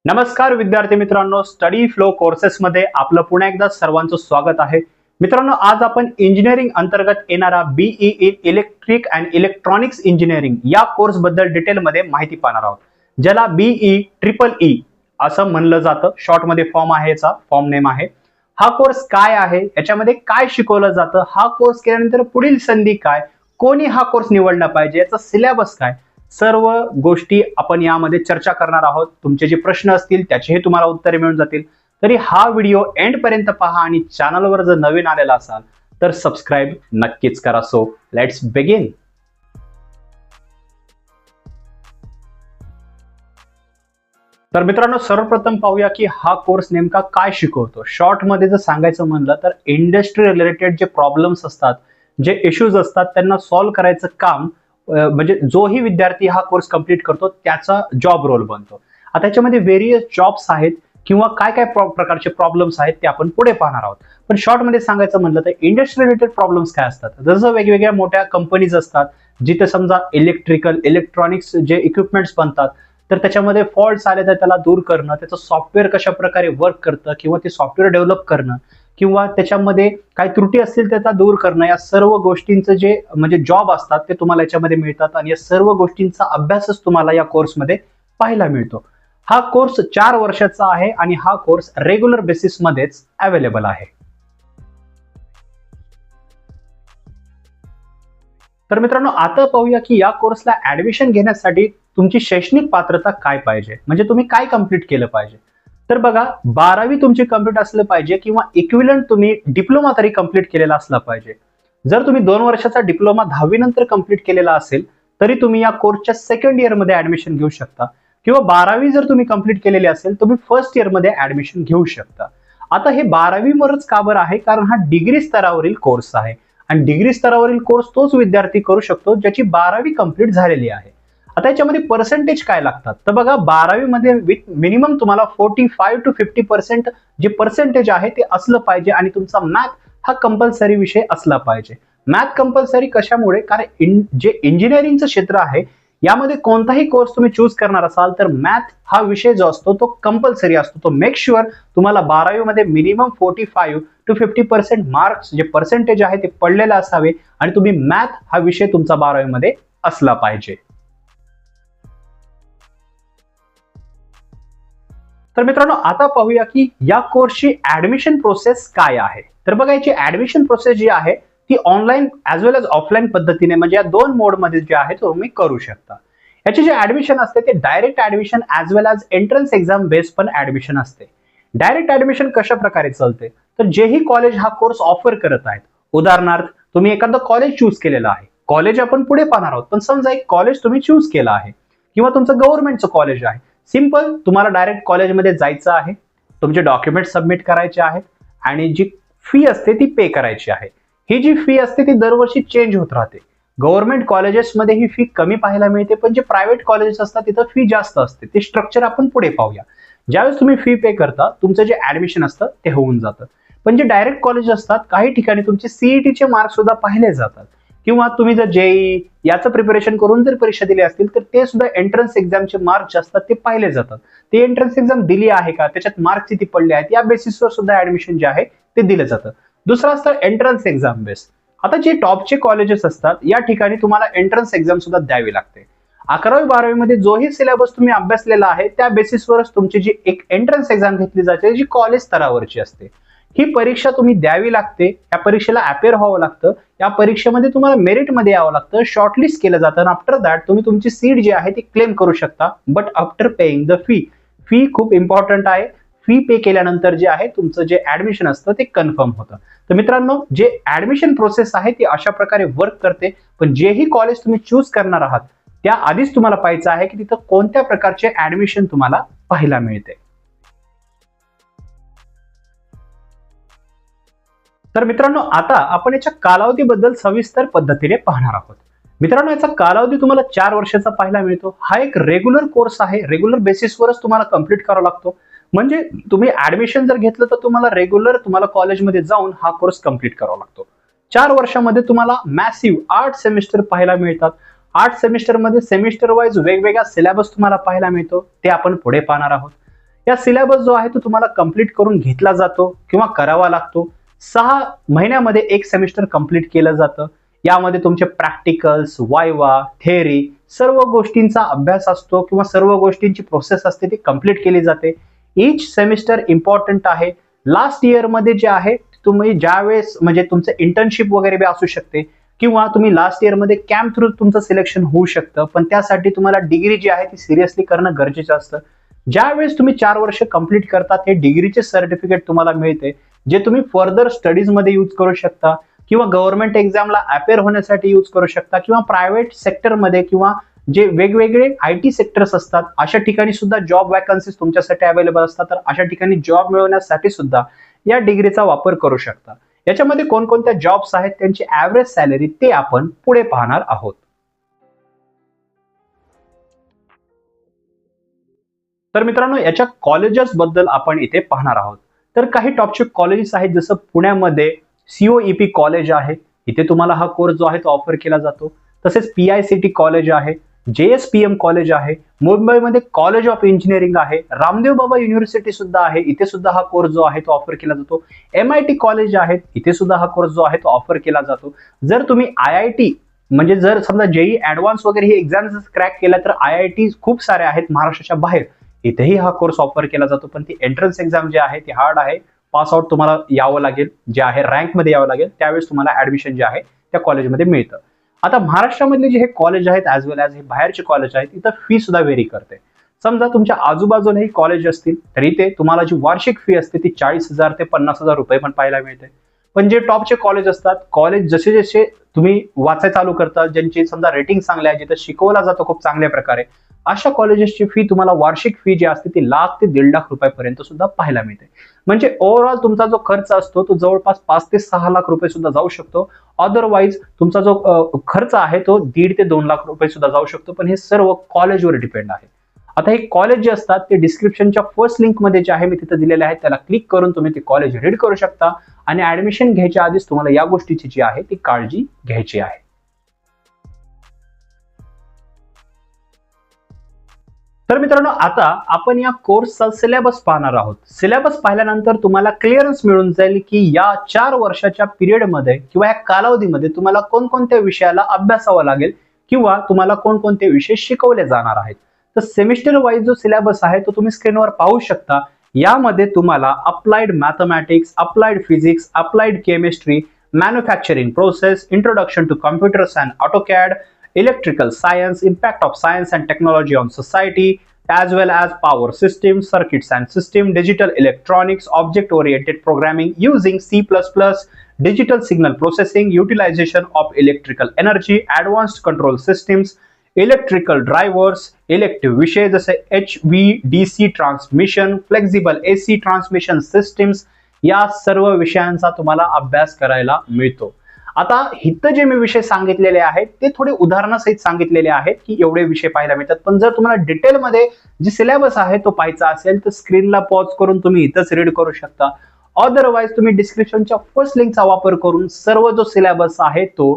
नमस्कार विद्यार्थी मित्रांनो, स्टडी फ्लो कोर्सेस मध्ये आपलं पुन्हा एकदा सर्वांचं स्वागत आहे. मित्रांनो, आज आपण इंजिनिअरिंग अंतर्गत येणारा BE in electric and electronics engineering या कोर्स बद्दल डिटेल मध्ये माहिती पाहणार आहोत, ज्याला बीई ट्रिपल ई असं म्हणलं जातं. शॉर्ट मध्ये फॉर्म आहे, याचा फॉर्म नेम आहे. हा कोर्स काय आहे, याच्यामध्ये काय शिकवलं जातं, हा कोर्स केल्यानंतर पुढील संधी काय, कोणी हा कोर्स निवडला पाहिजे, याचा सिलेबस काय, सर्व गोष्टी आपण यामध्ये चर्चा करणार आहोत. तुमचे जे प्रश्न असतील त्याचेही तुम्हाला उत्तरे मिळून जातील. तरी हा व्हिडिओ एंड पर्यंत पहा आणि चॅनलवर जर नवीन आलेला असाल तर सबस्क्राईब नक्कीच करा. So let's begin. तर मित्रांनो, सर्वप्रथम पाहूया की हा कोर्स नेमका काय शिकवतो. शॉर्ट मध्ये जर सांगायचं म्हणलं तर इंडस्ट्री रिलेटेड जे प्रॉब्लेम्स असतात, जे इश्यूज असतात, त्यांना सॉल्व्ह करायचं काम म्हणजे जोही विद्यार्थी हा कोर्स कंप्लीट करतो त्याचा जॉब रोल बनतो. आता याच्यामध्ये व्हेरियस जॉब्स आहेत किंवा काय काय प्रकारचे प्रॉब्लेम्स आहेत ते आपण पुढे पाहणार आहोत. पण शॉर्ट मध्ये सांगायचं म्हणलं तर इंडस्ट्री रिलेटेड प्रॉब्लेम्स काय असतात, जसं वेगवेगळ्या मोठ्या कंपनीज असतात जिथे समजा इलेक्ट्रॉनिक्स जे इक्विपमेंट्स बनतात, तर त्याच्यामध्ये फॉल्ट्स आले तर त्याला दूर करणं, त्याचं सॉफ्टवेअर कशा प्रकारे वर्क करतं किंवा ते सॉफ्टवेअर डेव्हलप करणं किंवा त्याच्यामध्ये काही त्रुटी असतील त्याचा दूर करणं, या सर्व गोष्टींचं जे म्हणजे जॉब असतात ते तुम्हाला याच्यामध्ये मिळतात आणि या सर्व गोष्टींचा अभ्यासच तुम्हाला या कोर्समध्ये पाहायला मिळतो. हा कोर्स 4 वर्षाचा आहे आणि हा कोर्स रेग्युलर बेसिस मध्येच अवेलेबल आहे. तर मित्रांनो, आता पाहूया की या कोर्सला ऍडमिशन घेण्यासाठी तुमची शैक्षणिक पात्रता काय पाहिजे, म्हणजे तुम्ही काय कंप्लीट केलं पाहिजे. तर बघा, 12वी तुमची कंप्लीट असलं पाहिजे किंवा इक्विलंट तुम्ही डिप्लोमा तरी कंप्लीट केलेला असला पाहिजे. जर तुम्ही 2 वर्षाचा डिप्लोमा 10वी नंतर कंप्लीट केलेला असेल तरी तुम्ही या कोर्सच्या सेकंड इयर मध्ये ऍडमिशन घेऊ शकता किंवा 12वी जर तुम्ही कंप्लीट केलेली असेल तुम्ही फर्स्ट इयर मध्ये ऍडमिशन घेऊ शकता. आता हे 12वी वरच का बरं आहे, कारण हा डिग्री स्तरावरील कोर्स आहे आणि डिग्री स्तरावरील कोर्स तोच विद्यार्थी करू शकतो ज्याची 12वी कंप्लीट झालेली आहे. आता याच्यामध्ये पर्सेंटेज काय लागतात, तर बघा 12वी मध्ये मिनिमम तुम्हाला 45 to 50% जे पर्सेंटेज आहे ते असलं पाहिजे आणि तुमचा मॅथ हा कंपल्सरी विषय असला पाहिजे. मॅथ कंपल्सरी कशामुळे, कारण जे इंजिनिअरिंगचं क्षेत्र आहे यामध्ये कोणताही कोर्स तुम्ही चूज करणार असाल तर मॅथ हा विषय जो असतो तो कंपल्सरी असतो. तो मेक शुअर तुम्हाला 12वी मध्ये मिनिमम 45 to 50% मार्क्स जे पर्सेंटेज आहे ते पडलेले असावे आणि तुम्ही मॅथ हा विषय तुमचा 12वी मध्ये असला पाहिजे. तर मित्रांनो, आता पाहूया की या कोर्सची ऍडमिशन प्रोसेस काय आहे. तर बघा, याची ऍडमिशन प्रोसेस जी आहे ती ऑनलाईन ऍज वेल एज ऑफलाईन पद्धतीने म्हणजे या 2 मोड मध्ये जे आहे तो तुम्ही करू शकता. याचे जे ऍडमिशन असते ते डायरेक्ट ऍडमिशन ऍज वेल एज एंट्रन्स एक्झाम बेस पण ऍडमिशन असते. डायरेक्ट ऍडमिशन कशा प्रकारे चालते, तर जेही कॉलेज हा कोर्स ऑफर करत आहेत, उदाहरणार्थ तुम्ही एखादं कॉलेज चूज केलेलं आहे, कॉलेज आपण पुढे पाहणार आहोत, पण समजा एक कॉलेज तुम्ही चूज केलं आहे किंवा तुमचं गव्हर्नमेंटचं कॉलेज आहे, सिंपल तुम्हाला डायरेक्ट कॉलेजमध्ये जायचं आहे, तुमचे डॉक्युमेंट सबमिट करायचे आहेत आणि जी फी असते ती पे करायची आहे. ही जी फी असते ती दरवर्षी चेंज होत राहते. गव्हर्नमेंट कॉलेजेसमध्ये ही फी कमी पाहायला मिळते, पण जे प्रायव्हेट कॉलेजेस असतात तिथं फी जास्त असते. ते स्ट्रक्चर आपण पुढे पाहूया. ज्यावेळेस तुम्ही फी पे करता तुमचं जे ऍडमिशन असतं ते होऊन जातं. पण जे डायरेक्ट कॉलेज असतात काही ठिकाणी तुमचे सीईटीचे मार्क्स सुद्धा पाहिले जातात किंवा तुम्ही जर जेई याचं प्रिपरेशन करून जर परीक्षा दिली असतील तर ते सुद्धा एंट्रन्स एक्झामचे मार्क्स असतात ते पाहिले जातात. ते एंट्रन्स एक्झाम दिली आहे का, त्याच्यात मार्क्स किती पडले आहेत, या बेसिसवर सुद्धा ऍडमिशन जे आहे ते दिलं जातं. दुसरं असतं एंट्रन्स एक्झाम बेस. आता जे टॉपचे कॉलेजेस असतात या ठिकाणी तुम्हाला एंट्रन्स एक्झाम सुद्धा द्यावी लागते. 11वी 12वी मध्ये जोही सिलेबस तुम्ही अभ्यासलेला आहे त्या बेसिसवरच तुमची जी एक एंट्रन्स एक्झाम घेतली जाते जी कॉलेज स्तरावरची असते. ही परीक्षा तुम्ही द्यावी लागते, या परीक्षेला अपेअर व्हावं लागतं, या परीक्षेमध्ये तुम्हाला मेरिटमध्ये यावं लागतं, शॉर्टलिस्ट केलं जातं आणि आफ्टर दॅट तुम्ही तुमची सीट जी आहे ती क्लेम करू शकता, but after paying the fee. Fee खूप इम्पॉर्टंट आहे. फी पे केल्यानंतर जे आहे तुमचं जे ऍडमिशन असतं ते कन्फर्म होतं. तर मित्रांनो, जे ऍडमिशन प्रोसेस आहे ती अशा प्रकारे वर्क करते. पण जेही कॉलेज तुम्ही चूज करणार आहात त्या आधीच तुम्हाला पाहायचं आहे की तिथं कोणत्या प्रकारचे ऍडमिशन तुम्हाला पाहायला मिळते. तर मित्रांनो, आता आपण याच्या कालावधीबद्दल सविस्तर पद्धतीने पाहणार आहोत. मित्रांनो, याचा कालावधी तुम्हाला 4 वर्षाचा पाहायला मिळतो. हा एक रेग्युलर कोर्स आहे, रेग्युलर बेसिसवरच तुम्हाला कंप्लीट करावा लागतो. म्हणजे तुम्ही ऍडमिशन जर घेतलं तर तुम्हाला कॉलेजमध्ये जाऊन हा कोर्स कंप्लीट करावा लागतो. 4 वर्षामध्ये तुम्हाला मॅसिव्ह 8 सेमिस्टर पाहायला मिळतात. 8 सेमिस्टर मध्ये सेमिस्टर वाईज वेगवेगळा सिलेबस तुम्हाला पाहायला मिळतो, ते आपण पुढे पाहणार आहोत. या सिलेबस जो आहे तो तुम्हाला कंप्लीट करून घेतला जातो किंवा करावा लागतो. 6 महिन्यामध्ये एक सेमिस्टर कंप्लीट केलं जातं. यामध्ये तुमचे प्रॅक्टिकल्स, वायवा, थेअरी सर्व गोष्टींचा अभ्यास असतो किंवा सर्व गोष्टींची प्रोसेस असते ती कंप्लीट केली जाते. ईच सेमिस्टर इम्पॉर्टंट आहे. लास्ट इयर मध्ये जे आहे तुम्ही ज्यावेळेस म्हणजे तुमचं इंटर्नशिप वगैरे बी असू शकते किंवा तुम्ही लास्ट इयर मध्ये कॅम्प थ्रू तुमचं सिलेक्शन होऊ शकतं, पण त्यासाठी तुम्हाला डिग्री जी आहे ती सिरियसली करणं गरजेचं असतं. ज्यावेळेस तुम्ही 4 वर्ष कंप्लीट करता ते डिग्रीचे सर्टिफिकेट तुम्हाला मिळते, जे तुम्ही फर्दर स्टडीज मध्ये यूज करू शकता किंवा गव्हर्नमेंट एक्झामला अपेअर होण्यासाठी यूज करू शकता किंवा प्रायव्हेट सेक्टरमध्ये किंवा जे वेगवेगळे IT सेक्टर्स असतात अशा ठिकाणी सुद्धा जॉब वॅकन्सीज तुमच्यासाठी अवेलेबल असतात. तर अशा ठिकाणी जॉब मिळवण्यासाठी सुद्धा या डिग्रीचा वापर करू शकता. याच्यामध्ये कोणकोणत्या जॉब्स आहेत, त्यांची ऍव्हरेज सॅलरी ते आपण पुढे पाहणार आहोत. तर मित्रांनो, याच्या कॉलेजेस बद्दल आपण इथे पाहणार आहोत. तर काही टॉपचे कॉलेजेस आहेत, जसं पुण्यामध्ये COEP कॉलेज आहे, इथे तुम्हाला हा कोर्स जो आहे तो ऑफर केला जातो. तसेच PICT कॉलेज आहे, JSPM कॉलेज आहे, मुंबईमध्ये कॉलेज ऑफ इंजिनिअरिंग आहे, रामदेव बाबा युनिव्हर्सिटी सुद्धा आहे, इथे सुद्धा हा कोर्स जो आहे तो ऑफर केला जातो. MIT कॉलेज आहेत, इथे सुद्धा हा कोर्स जो आहे तो ऑफर केला जातो. जर तुम्ही IIT म्हणजे जर समजा JEE ऍडव्हान्स वगैरे ही एक्झाम्स क्रॅक केल्या तर IIT खूप सारे आहेत महाराष्ट्राच्या बाहेर, इथेही हा कोर्स ऑफर केला जातो. पण ती एंट्रन्स एक्झाम जी आहे ती हार्ड आहे. पास आउट तुम्हाला यावं लागेल, जे आहे रँकमध्ये यावं लागेल, त्यावेळेस तुम्हाला ऍडमिशन जे आहे त्या कॉलेजमध्ये मिळतं. आता महाराष्ट्रामधले जे हे कॉलेज आहेत ॲज वेल ॲज हे बाहेरचे कॉलेज आहेत, इथं फी सुद्धा व्हेरी करते. समजा तुमच्या आजूबाजूलाही कॉलेज असतील तर इथे तुम्हाला जी वार्षिक फी असते ती 40,000 ते 50,000 रुपये पण पाहायला मिळते. पण जे टॉपचे कॉलेज असतात, कॉलेज जसे जसे तुम्ही वाचाय चालू करता, ज्यांची समजा रेटिंग चांगले आहे, जिथे शिकवला जातो खूप चांगल्या प्रकारे, अशा कॉलेजेसची फी तुम्हाला वार्षिक फी जी असते ती 1,00,000 ते 1,50,000 रुपयापर्यंत सुद्धा पाहायला मिळते. म्हणजे ओव्हरऑल तुमचा जो खर्च असतो तो जवळपास 5 ते 6 लाख रुपये सुद्धा जाऊ शकतो. अदरवाईज तुमचा जो खर्च आहे तो 1.5 ते 2 लाख रुपये सुद्धा जाऊ शकतो. पण हे सर्व कॉलेजवर डिपेंड आहे. आता हे कॉलेज जे असतात ते डिस्क्रिप्शनच्या फर्स्ट लिंक मध्ये जे आहे मी तिथे दिलेले आहे, त्याला क्लिक करून तुम्ही ते कॉलेज रीड करू शकता आणि ऍडमिशन घ्यायच्या आधीच तुम्हाला या गोष्टीची जी आहे ती काळजी घ्यायची आहे. तर मित्रांनो, आता आपण या कोर्सचा सिलेबस पाहणार आहोत. सिलेबस पाहिल्यानंतर तुम्हाला क्लिअरन्स मिळून जाईल की या 4 वर्षाच्या पिरियडमध्ये किंवा या कालावधीमध्ये तुम्हाला कोणकोणत्या विषयाला अभ्यासावं लागेल किंवा तुम्हाला कोणकोणते विषय शिकवले जाणार आहेत. तर सेमिस्टर वाईज जो सिलेबस आहे तो तुम्ही स्क्रीनवर पाहू शकता. यामध्ये तुम्हाला applied mathematics, applied physics, applied chemistry, manufacturing process, introduction to computers and AutoCAD, electrical science, impact of science and technology on society, as well as power systems, circuits and system, digital electronics, object oriented programming using C++, digital signal processing, utilization of electrical energy, advanced control systems, electrical drivers, elective विषय जसे HVDC transmission, flexible AC transmission systems, या सर्व विषयांचा तुम्हाला अभ्यास करायला मिळतो. आता इथं जे मी विषय सांगितलेले आहेत ते थोडे उदाहरणासहित सांगितलेले आहेत की एवढे विषय पाहायला मिळतात. पण जर तुम्हाला डिटेलमध्ये जे सिलेबस आहे तो पाहायचा असेल तर स्क्रीनला पॉज करून तुम्ही इथंच रीड करू शकता. अदरवाईज तुम्ही डिस्क्रिप्शनच्या फर्स्ट लिंकचा वापर करून सर्व जो सिलेबस आहे तो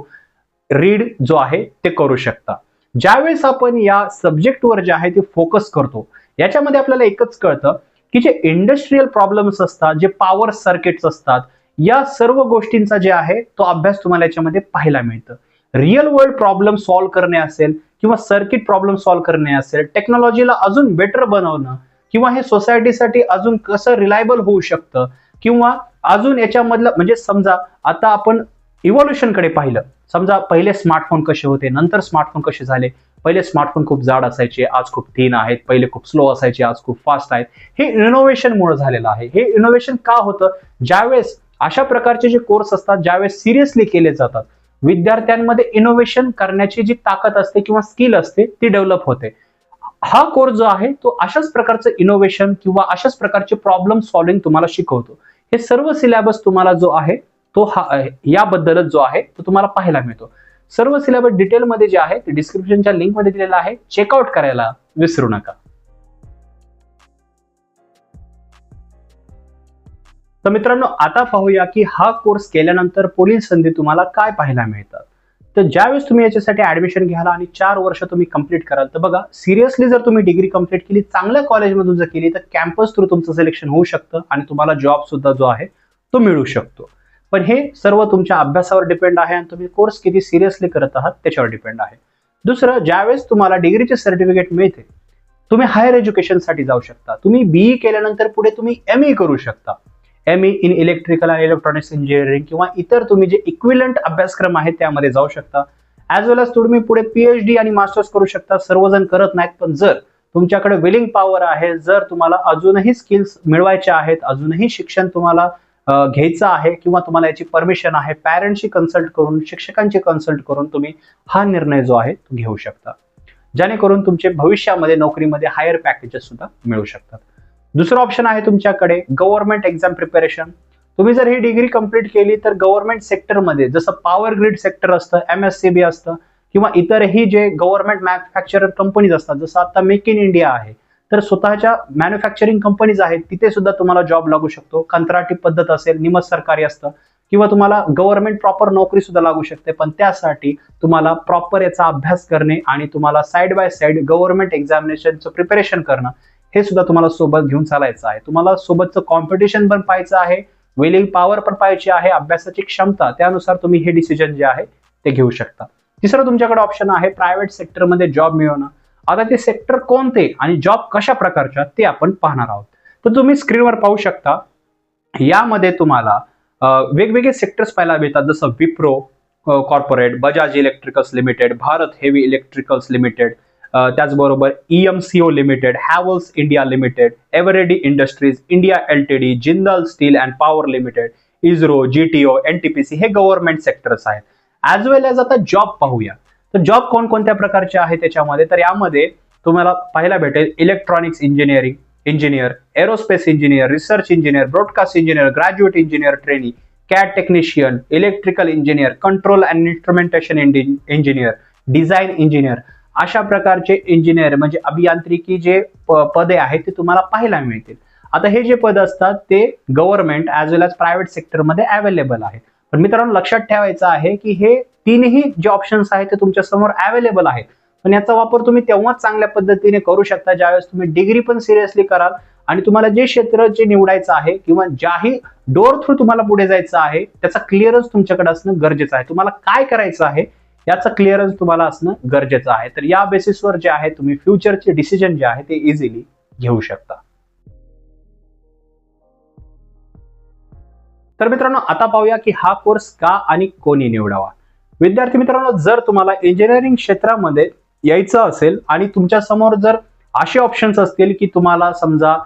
रीड जो आहे ते करू शकता. ज्यावेळेस आपण या सब्जेक्टवर जे आहे ते फोकस करतो, याच्यामध्ये आपल्याला एकच कळतं की जे इंडस्ट्रियल प्रॉब्लेम्स असतात, जे पॉवर सर्किट्स असतात, या सर्व गोष्टींचा जे आहे तो अभ्यास तुम्हाला याच्यामध्ये पाहायला मिळतं. रिअल वर्ल्ड प्रॉब्लेम सॉल्व्ह करणे असेल किंवा सर्किट प्रॉब्लेम सॉल्व्ह करणे असेल, टेक्नॉलॉजीला अजून बेटर बनवणं किंवा हे सोसायटीसाठी अजून कसं रिलायबल होऊ शकतं किंवा अजून याच्यामधलं म्हणजे समजा आता आपण इव्होल्युशन कडे पाहिलं. समजा पहिले स्मार्टफोन कसे होते, नंतर स्मार्टफोन कसे झाले. पहिले स्मार्टफोन खूप जाड असायचे, आज खूप थिन आहेत. पहिले खूप स्लो असायचे, आज खूप फास्ट आहेत. हे इनोव्हेशन मुळे झालेलं आहे. हे इनोव्हेशन का होतं? ज्यावेळेस अशा प्रकारचे जे कोर्स असतात, ज्यावेळेस सिरियसली केले जातात, विद्यार्थ्यांमध्ये इनोव्हेशन करण्याची जी ताकद असते किंवा स्किल असते ती डेव्हलप होते. हा कोर्स जो आहे तो अशाच प्रकारचं इनोव्हेशन किंवा अशाच प्रकारचे प्रॉब्लेम सॉल्व्हिंग तुम्हाला शिकवतो. हे सर्व सिलेबस तुम्हाला जो आहे तो याबद्दलच जो आहे तो तुम्हाला पाहायला मिळतो. सर्व सिलेबस डिटेलमध्ये जे आहे ते डिस्क्रिप्शनच्या लिंकमध्ये दिलेला आहे, चेकआउट करायला विसरू नका. तर मित्रांनो, आता पाहूया की हा कोर्स केल्यानंतर पुढील संधी तुम्हाला काय पाहायला मिळतात. तर ज्यावेळेस तुम्ही याच्यासाठी ऍडमिशन घ्याल आणि 4 वर्ष तुम्ही कंप्लीट कराल, तर बघा सिरियसली जर तुम्ही डिग्री कंप्लीट केली, चांगल्या कॉलेजमधून जर केली, तर कॅम्पस थ्रू तुमचं सिलेक्शन होऊ शकतं आणि तुम्हाला जॉब सुद्धा जो आहे तो मिळू शकतो. पण हे सर्व तुमच्या अभ्यासावर डिपेंड आहे आणि तुम्ही कोर्स किती सिरियसली करत आहात त्याच्यावर डिपेंड आहे. दुसरं, ज्यावेळेस तुम्हाला डिग्रीचे सर्टिफिकेट मिळते, तुम्ही हायर एज्युकेशनसाठी जाऊ शकता. तुम्ही बीई केल्यानंतर पुढे तुम्ही एमई करू शकता. एमई इन इलेक्ट्रिकल आणि इलेक्ट्रॉनिक्स इंजिनिअरिंग किंवा इतर तुम्ही जे इक्विलंट अभ्यासक्रम आहेत त्यामध्ये जाऊ शकता. ॲज वेल एज तुम्ही पुढे पीएचडी आणि मास्टर्स करू शकता. सर्वजण करत नाहीत, पण जर तुमच्याकडे विलिंग पॉवर आहे, जर तुम्हाला अजूनही स्किल्स मिळवायच्या आहेत, अजूनही शिक्षण तुम्हाला घ्यायचं आहे किंवा तुम्हाला याची परमिशन आहे, पॅरेंट्सची कन्सल्ट करून, शिक्षकांची कन्सल्ट करून तुम्ही हा निर्णय जो आहे तो घेऊ शकता, जेणेकरून तुमचे भविष्यामध्ये नोकरीमध्ये हायर पॅकेजेस सुद्धा मिळू शकतात. दुसरं ऑप्शन आहे तुमच्याकडे गव्हर्नमेंट एक्झाम प्रिपरेशन. तुम्ही जर ही डिग्री कंप्लीट केली तर गव्हर्नमेंट सेक्टरमध्ये जसं पॉवर ग्रिड सेक्टर असतं, एमएससीबी असतं किंवा इतरही जे गव्हर्नमेंट मॅन्युफॅक्चरर कंपनीज असतात, जसं आता मेक इन इंडिया आहे, तर स्वतःच्या मॅन्युफॅक्चरिंग कंपनीज आहेत, तिथे सुद्धा तुम्हाला जॉब लागू शकतो. कंत्राटी पद्धत असेल, निम सरकारी असतं किंवा तुम्हाला गव्हर्नमेंट प्रॉपर नोकरी सुद्धा लागू शकते. पण त्यासाठी तुम्हाला प्रॉपर याचा अभ्यास करणे आणि तुम्हाला साइड बाय साइड गव्हर्नमेंट एक्झामिनेशनचं प्रिपरेशन करणं, हे सुद्धा तुम्हाला सोबत घेऊन चालायचं आहे. तुम्हाला सोबतचं कॉम्पिटिशन पण पाहायचं आहे, विलिंग पॉवर पण पाहायची आहे, अभ्यासाची क्षमता, त्यानुसार तुम्ही हे डिसिजन जे आहे ते घेऊ शकता. तिसरं तुमच्याकडे ऑप्शन आहे प्रायव्हेट सेक्टरमध्ये जॉब मिळवणं. आता ते सेक्टर कोणते आणि जॉब कशा प्रकारच्या ते आपण पाहणार आहोत. तर तुम्ही स्क्रीनवर पाहू शकता, यामध्ये तुम्हाला वेगवेगळे सेक्टर्स पाहायला मिळतात, जसं Wipro corporate, Bajaj electricals limited, Bharat heavy electricals limited, त्याचबरोबर EMCO limited, Havells India limited, Eveready industries India LTD, Jindal steel and power limited, ISRO, GTO, NTPC हे गव्हर्नमेंट सेक्टर्स आहेत. ॲज वेल एज आता जॉब पाहूया. तर जॉब कोणकोणत्या प्रकारचे आहे त्याच्यामध्ये, तर यामध्ये तुम्हाला पाहायला भेटेल electronics engineer, aerospace engineer, research engineer, broadcast engineer, graduate engineer trainee, CAD technician, electrical engineer, control and instrumentation engineer, design engineer, अशा प्रकारचे इंजिनियर म्हणजे अभियांत्रिकी जे पदे आहेत ते तुम्हाला पाहायला मिळतील. आता हे जे पद असतात ते government as well age private सेक्टरमध्ये अवेलेबल आहेत. पण मित्रांनो लक्षात ठेवायचं आहे की हे तीनही जे ऑप्शन्स आहेत ते तुमच्या समोर अवेलेबल आहेत, पण याचा वापर तुम्ही तेव्हाच चांगल्या पद्धतीने करू शकता ज्यावेळेस तुम्ही डिग्री पण सिरियसली कराल आणि तुम्हाला जे क्षेत्र जे निवडायचं आहे किंवा ज्याही डोर थ्रू तुम्हाला पुढे जायचं आहे त्याचा क्लिअरन्स तुमच्याकडे असणं गरजेचं आहे. तुम्हाला काय करायचं आहे याचा क्लिअरन्स तुम्हाला असणं गरजेचं आहे. तर या बेसिसवर जे आहे तुम्ही फ्युचरचे डिसिजन जे आहे ते इझिली घेऊ शकता. तर मित्रांनो आता पाहूया की हा कोर्स का आणि कोणी निवडावा. विद्यार्थी मित्रांनो, जर तुम्हाला इंजिनिअरिंग क्षेत्रामध्ये यायचं असेल आणि तुमच्या समोर जर असे ऑप्शन्स असतील की तुम्हाला समजा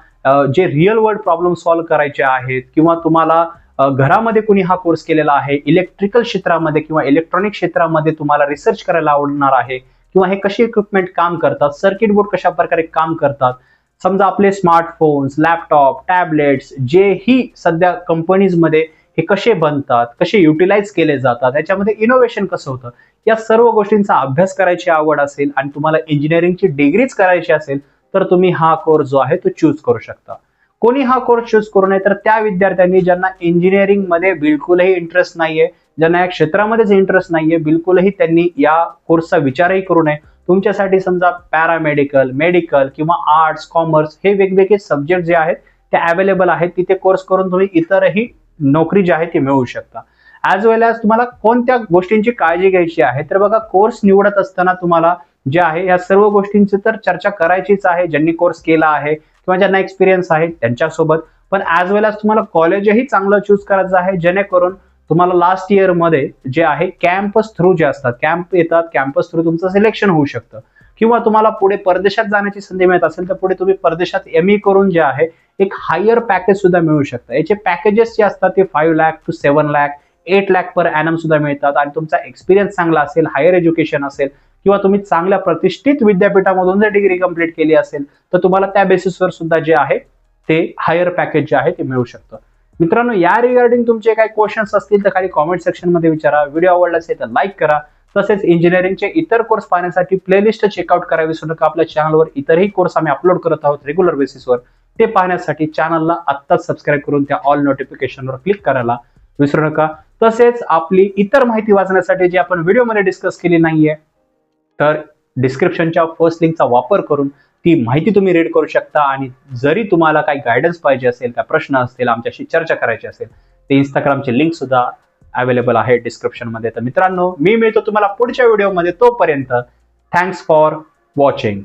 जे रिअल वर्ल्ड प्रॉब्लेम सॉल्व्ह करायचे आहेत किंवा तुम्हाला घरामध्ये कोणी हा कोर्स केलेला आहे, इलेक्ट्रिकल क्षेत्रामध्ये किंवा इलेक्ट्रॉनिक क्षेत्रामध्ये तुम्हाला रिसर्च करायला आवडणार आहे किंवा हे कसे इक्विपमेंट काम करतात, सर्किट बोर्ड कशा प्रकारे काम करतात, समजा आपले स्मार्टफोन्स, लॅपटॉप, टॅबलेट्स जेही सध्या कंपनीजमध्ये हे कसे बनतात, कसे युटिलाइज केले जातात, याच्यामध्ये इनोव्हेशन कसं होतं, या सर्व गोष्टींचा अभ्यास करायची आवड असेल आणि तुम्हाला इंजिनिअरिंगची डिग्रीच करायची असेल तर तुम्ही हा कोर्स जो आहे तो चूज करू शकता. कोणी हा कोर्स चूज करू नये तर त्या विद्यार्थ्यांनी ज्यांना इंजिनिअरिंग मध्ये बिलकुलही इंटरेस्ट नाहीये, ज्यांना या क्षेत्रामध्येच इंटरेस्ट नाहीये, बिलकुलही त्यांनी या कोर्सचा विचारही करू नये. तुमच्यासाठी समजा पॅरामेडिकल, मेडिकल किंवा आर्ट्स, कॉमर्स हे वेगवेगळे सब्जेक्ट जे आहेत ते अवेलेबल आहेत. तिथे कोर्स करून तुम्ही इतरही नोकरी जी आहे ती मिळवू शकता. ॲज वेल एज तुम्हाला कोणत्या गोष्टींची काळजी घ्यायची आहे तर बघा, कोर्स निवडत असताना तुम्हाला जे आहे या सर्व गोष्टींची तर चर्चा करायचीच आहे, ज्यांनी कोर्स केला आहे किंवा ज्यांना एक्सपिरियन्स आहे त्यांच्यासोबत. पण ॲज वेल एज तुम्हाला कॉलेजही चांगलं चूज करायचं आहे, जेणेकरून तुम्हाला लास्ट इयर मध्ये जे आहे कॅम्पस थ्रू जे असतात, कॅम्प येतात, कॅम्पस थ्रू तुमचं सिलेक्शन होऊ शकतं किंवा तुम्हाला पुढे परदेशात जाण्याची संधी मिळत असेल तर पुढे तुम्ही परदेशात ME करून जे आहे एक हायर पॅकेज सुद्धा मिळू शकतं. याचे पॅकेजेस जे असतात ते 5 lakh to 7 lakh, 8 lakh per annum सुद्धा मिळतात आणि तुमचा एक्सपिरियन्स चांगला असेल, हायर एज्युकेशन असेल किंवा तुम्ही चांगल्या प्रतिष्ठित विद्यापीठामधून जर डिग्री कंप्लीट केली असेल तर तुम्हाला त्या बेसिसवर सुद्धा जे आहे ते हायर पॅकेज जे आहे ते मिळू शकतं. मित्रांनो, या रिगार्डिंग तुमचे काही क्वेश्चन्स असतील तर खाली कॉमेंट सेक्शन मध्ये विचारा. व्हिडिओ आवडला असेल तर लाईक करा. तसेच इंजिनिअरिंगचे इतर कोर्स पाहण्यासाठी प्लेलिस्ट चेकआउट करा विसरू नका. आपल्या चॅनलवर इतरही कोर्स आम्ही अपलोड करत आहोत रेग्युलर बेसिसवर. ते पाहण्यासाठी चॅनलला आत्ताच सबस्क्राईब करून त्या ऑल नोटिफिकेशनवर क्लिक करायला विसरू नका. तसेच आपली इतर माहिती वाचण्यासाठी जी आपण व्हिडिओमध्ये डिस्कस केली नाहीये, तर डिस्क्रिप्शनच्या फर्स्ट लिंकचा वापर करून ती माहिती तुम्ही रीड करू शकता. आणि जरी तुम्हाला काही गायडन्स पाहिजे असेल, काय प्रश्न असतील, आमच्याशी चर्चा करायची असेल, ते इंस्टाग्रामची लिंक सुद्धा अवेलेबल आहे डिस्क्रिप्शनमध्ये. तर मित्रांनो, मी मिळतो तुम्हाला पुढच्या व्हिडिओमध्ये. तोपर्यंत थँक्स फॉर वॉचिंग.